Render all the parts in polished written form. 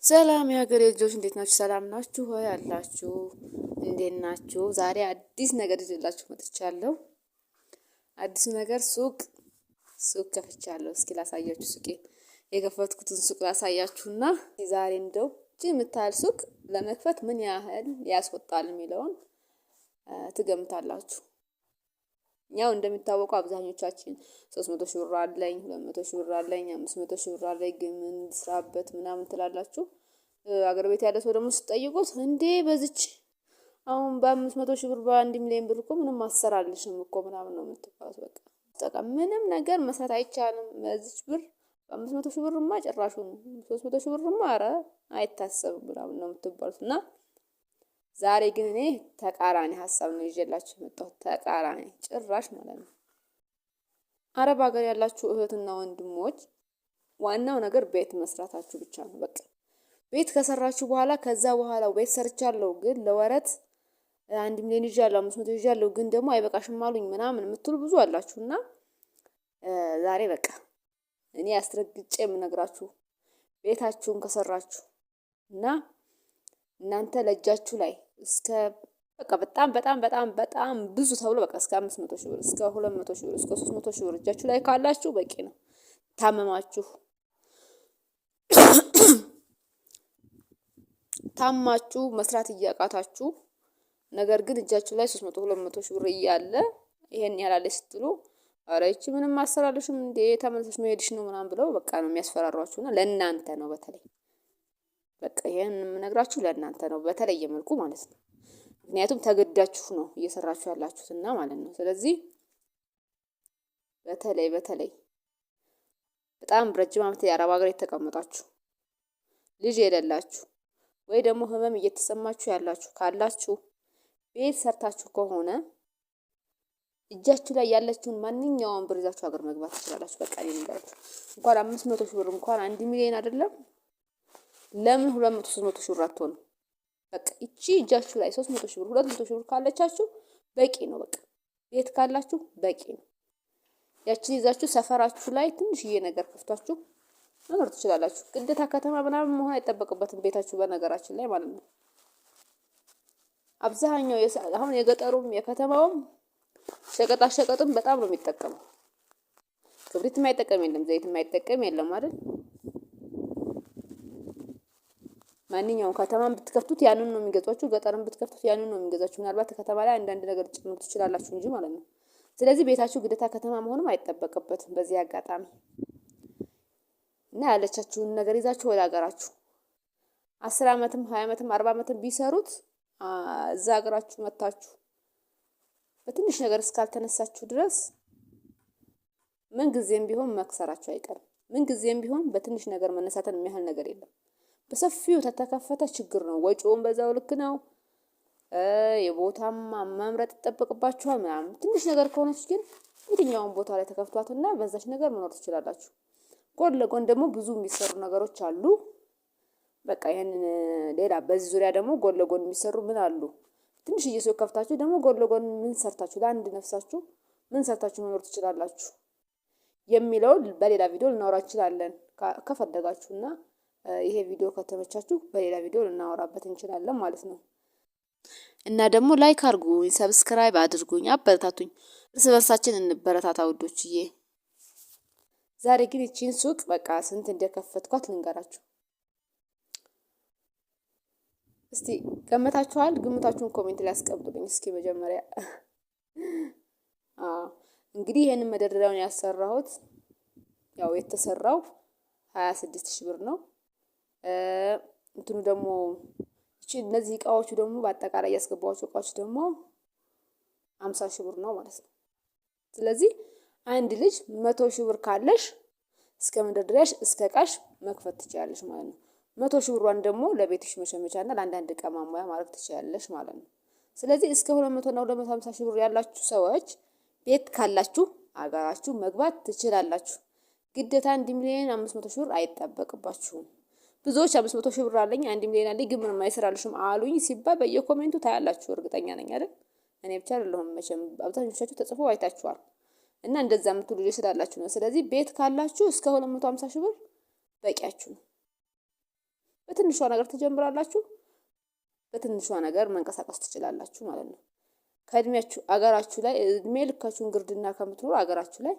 ሰላም የሀገሬ ልጆች እንዴት ናችሁ? ሰላም ናችሁ ሆይ አላችሁ? እንዴት ናችሁ? ዛሬ አዲስ ነገር ይዤላችሁ መጥቻለሁ። አዲሱ ነገር ሱቅ ከፍቻለሁ። እስኪ ላሳያችሁ። የከፈትኩትን ሱቅ ላሳያችሁና ዛሬ እንደው የምታህል ሱቅ ለመክፈት ምን ያህል ያስወጣል የሚለውን ትገምታላችሁ። ያው እንደሚታወቀው አብዛኞቻችን 300 ሺህ ብር አለኝ፣ 200 ሺህ ብር አለኝ፣ 500 ሺህ ብር አለኝ ግን ምን ስራበት ምናምን ትላላችሁ። አገር ቤት ያለ ሰው ደግሞ ስትጠይቁት እንዴ በዚች አሁን በ500 ሺህ ብር በ1 ሚሊዮን ብር እኮ ምንም አሰራልሽም እኮ ምናምን ነው የምትባሉት። በቃ ምንም ነገር መስራት አይቻልም በዚች ብር። በ500 ሺህ ብርማ ጭራሹ ነው። 300 ሺህ ብርማ ኧረ አይታሰብም ምናምን ነው የምትባሉት። እና ዛሬ ግን እኔ ተቃራኒ ሀሳብ ነው ይዤላችሁ የመጣሁት። ተቃራኒ ጭራሽ ማለት ነው። አረብ ሀገር ያላችሁ እህትና ወንድሞች ዋናው ነገር ቤት መስራታችሁ ብቻ ነው። በቃ ቤት ከሰራችሁ በኋላ ከዛ በኋላ ቤት ሰርቻለሁ ግን ለወረት 1 ሚሊዮን ይዣለሁ 500 ይዣለሁ ግን ደግሞ አይበቃሽም አሉኝ ምናምን የምትሉ ብዙ አላችሁና ዛሬ በቃ እኔ አስረግጬ የምነግራችሁ ቤታችሁን ከሰራችሁ እና እናንተ ለእጃችሁ ላይ እስከ በቃ በጣም ብዙ ተብሎ በቃ እስከ 500 ሺህ ብር እስከ 200 ሺህ ብር እስከ 300 ሺህ ብር እጃችሁ ላይ ካላችሁ በቂ ነው። ታማችሁ መስራት እያቃታችሁ ነገር ግን እጃችሁ ላይ 300 200 ሺህ ብር እያለ ይሄን ያላለች ስትሉ ኧረ ይቺ ምንም አሰራልሽም እንዴ ተመልሰሽ መሄድሽ ነው ምናምን ብለው በቃ ነው የሚያስፈራሯችሁና ለእናንተ ነው በተለይ በቃ ይሄን የምነግራችሁ ለእናንተ ነው በተለየ መልኩ ማለት ነው። ምክንያቱም ተገዳችሁ ነው እየሰራችሁ ያላችሁትና ማለት ነው። ስለዚህ በተለይ በጣም ረጅም ዓመት የአረብ ሀገር የተቀመጣችሁ ልጅ የሌላችሁ ወይ ደግሞ ህመም እየተሰማችሁ ያላችሁ ካላችሁ ቤት ሰርታችሁ ከሆነ እጃችሁ ላይ ያለችውን ማንኛውም ብር ይዛችሁ ሀገር መግባት ትችላላችሁ። በቃ እኔ ልንገራችሁ እንኳን 500 ሺህ ብር እንኳን 1 ሚሊዮን አይደለም ለምን 200 300 ሺህ ብር አትሆንም? በቃ እቺ እጃችሁ ላይ 300 ሺህ ብር 200 ሺህ ብር ካለቻችሁ በቂ ነው። በቃ ቤት ካላችሁ በቂ ነው። ያቺን ይዛችሁ ሰፈራችሁ ላይ ትንሽዬ ነገር ከፍታችሁ መኖር ትችላላችሁ። ግዴታ ከተማ ምናምን መሆን አይጠበቅበትም ቤታችሁ በነገራችን ላይ ማለት ነው። አብዛኛው አሁን የገጠሩም የከተማውም ሸቀጣም በጣም ነው የሚጠቀመው። ክብሪት የማይጠቀም የለም፣ ዘይት የማይጠቀም የለም አይደል? ማንኛውም ከተማን ብትከፍቱት ያንን ነው የሚገዛችሁ፣ ገጠርን ብትከፍቱት ያንን ነው የሚገዛችሁ። ምናልባት ከተማ ላይ አንዳንድ ነገር ጨምሩ ትችላላችሁ እንጂ ማለት ነው። ስለዚህ ቤታችሁ ግዴታ ከተማ መሆንም አይጠበቅበትም በዚህ አጋጣሚ እና ያለቻችሁን ነገር ይዛችሁ ወደ ሀገራችሁ 10 ዓመትም 20 ዓመትም 40 ዓመትም ቢሰሩት እዛ ሀገራችሁ መታችሁ በትንሽ ነገር እስካልተነሳችሁ ድረስ ምን ጊዜም ቢሆን መክሰራችሁ አይቀርም። ምን ጊዜም ቢሆን በትንሽ ነገር መነሳትን የሚያህል ነገር የለም። በሰፊው ተተከፈተ ችግር ነው። ወጪውን በዛው ልክ ነው። የቦታም መምረጥ ይጠበቅባችኋል ምናምን። ትንሽ ነገር ከሆነች ግን የትኛውን ቦታ ላይ ተከፍቷትና በዛች ነገር መኖር ትችላላችሁ። ጎን ለጎን ደግሞ ብዙ የሚሰሩ ነገሮች አሉ። በቃ ይሄንን ሌላ በዚህ ዙሪያ ደግሞ ጎን ለጎን የሚሰሩ ምን አሉ? ትንሽዬ ሱቅ ከፍታችሁ ደግሞ ጎን ለጎን ምን ሰርታችሁ ለአንድ ነፍሳችሁ ምን ሰርታችሁ መኖር ትችላላችሁ የሚለውን በሌላ ቪዲዮ ልናወራ እንችላለን ከፈለጋችሁና ይሄ ቪዲዮ ከተመቻችሁ በሌላ ቪዲዮ ልናወራበት እንችላለን ማለት ነው። እና ደግሞ ላይክ አድርጉኝ፣ ሰብስክራይብ አድርጉኝ፣ አበረታቱኝ። እርስ በርሳችን እንበረታታ ውዶችዬ። ዛሬ ግን እቺን ሱቅ በቃ ስንት እንደከፈትኳት ልንገራችሁ። እስቲ ገምታችኋል? ግምታችሁን ኮሜንት ላይ አስቀምጡልኝ እስኪ መጀመሪያ። እንግዲህ ይሄንን መደርደሪያውን ያሰራሁት ያው የተሰራው 26 ሺህ ብር ነው። እንትኑ ደግሞ እነዚህ እቃዎቹ ደግሞ በአጠቃላይ ያስገባኋቸው እቃዎች ደግሞ 50 ሺህ ብር ነው ማለት ነው። ስለዚህ አንድ ልጅ 100 ሺህ ብር ካለሽ እስከ መደርደሪያሽ እስከ እቃሽ መክፈት ትችላለሽ ማለት ነው። 100 ሺህ ብሯን ደግሞ ለቤትሽ መሸመቻና ለአንዳንድ እቃ ማሟያ ማድረግ ትችላለሽ ማለት ነው። ስለዚህ እስከ 200 እና 250 ሺህ ብር ያላችሁ ሰዎች ቤት ካላችሁ አገራችሁ መግባት ትችላላችሁ። ግዴታ 1 ሚሊዮን 500 ሺህ ብር አይጠበቅባችሁም። ብዙዎች 500 ሺህ ብር አለኝ 1 ሚሊዮን አለኝ ግን ምንም አይሰራልሽም አሉኝ ሲባል በየኮሜንቱ ታያላችሁ። እርግጠኛ ነኝ አይደል? እኔ ብቻ አይደለሁም መቼም አብዛኞቻችሁ ተጽፎ አይታችኋል። እና እንደዛ የምትሉ ልጆች ስላላችሁ ነው። ስለዚህ ቤት ካላችሁ እስከ 250 ሺህ ብር በቂያችሁ ነው። በትንሿ ነገር ትጀምራላችሁ፣ በትንሿ ነገር መንቀሳቀስ ትችላላችሁ ማለት ነው። ከእድሜያችሁ አገራችሁ ላይ እድሜ ልካችሁን ግርድና ከምትኖሩ አገራችሁ ላይ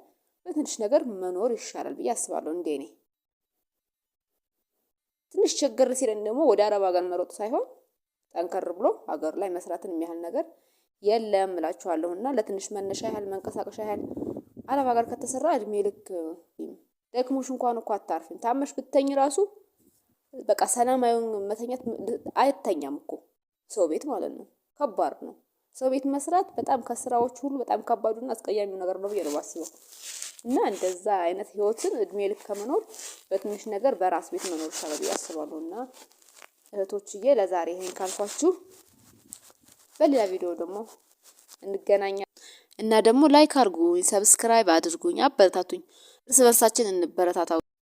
በትንሽ ነገር መኖር ይሻላል ብዬ አስባለሁ። እንዴ እኔ ትንሽ ችግር ሲለን ደግሞ ወደ አረብ ሀገር መሮጥ ሳይሆን ጠንከር ብሎ ሀገር ላይ መስራትን የሚያህል ነገር የለም እላችኋለሁና ለትንሽ መነሻ ያህል መንቀሳቀሻ ያህል አረብ ሀገር ከተሰራ እድሜ ልክ ደክሞሽ እንኳን እኮ አታርፊም። ታመሽ ብተኝ ራሱ በቃ ሰላማዊ መተኛት አይተኛም እኮ ሰው ቤት ማለት ነው። ከባድ ነው። ሰው ቤት መስራት በጣም ከስራዎች ሁሉ በጣም ከባዱና አስቀያሚው ነገር ነው ብዬ ነው የማስበው። እና እንደዛ አይነት ህይወትን እድሜ ልክ ከመኖር በትንሽ ነገር በራስ ቤት መኖር ይሻላል ብዬ አስባለሁ። እና እህቶችዬ ለዛሬ ይሄን ካልኳችሁ በሌላ ቪዲዮ ደግሞ እንገናኛለን። እና ደግሞ ላይክ አድርጉኝ፣ ሰብስክራይብ አድርጉኝ፣ አበረታቱኝ። እርስ በርሳችን እንበረታታው።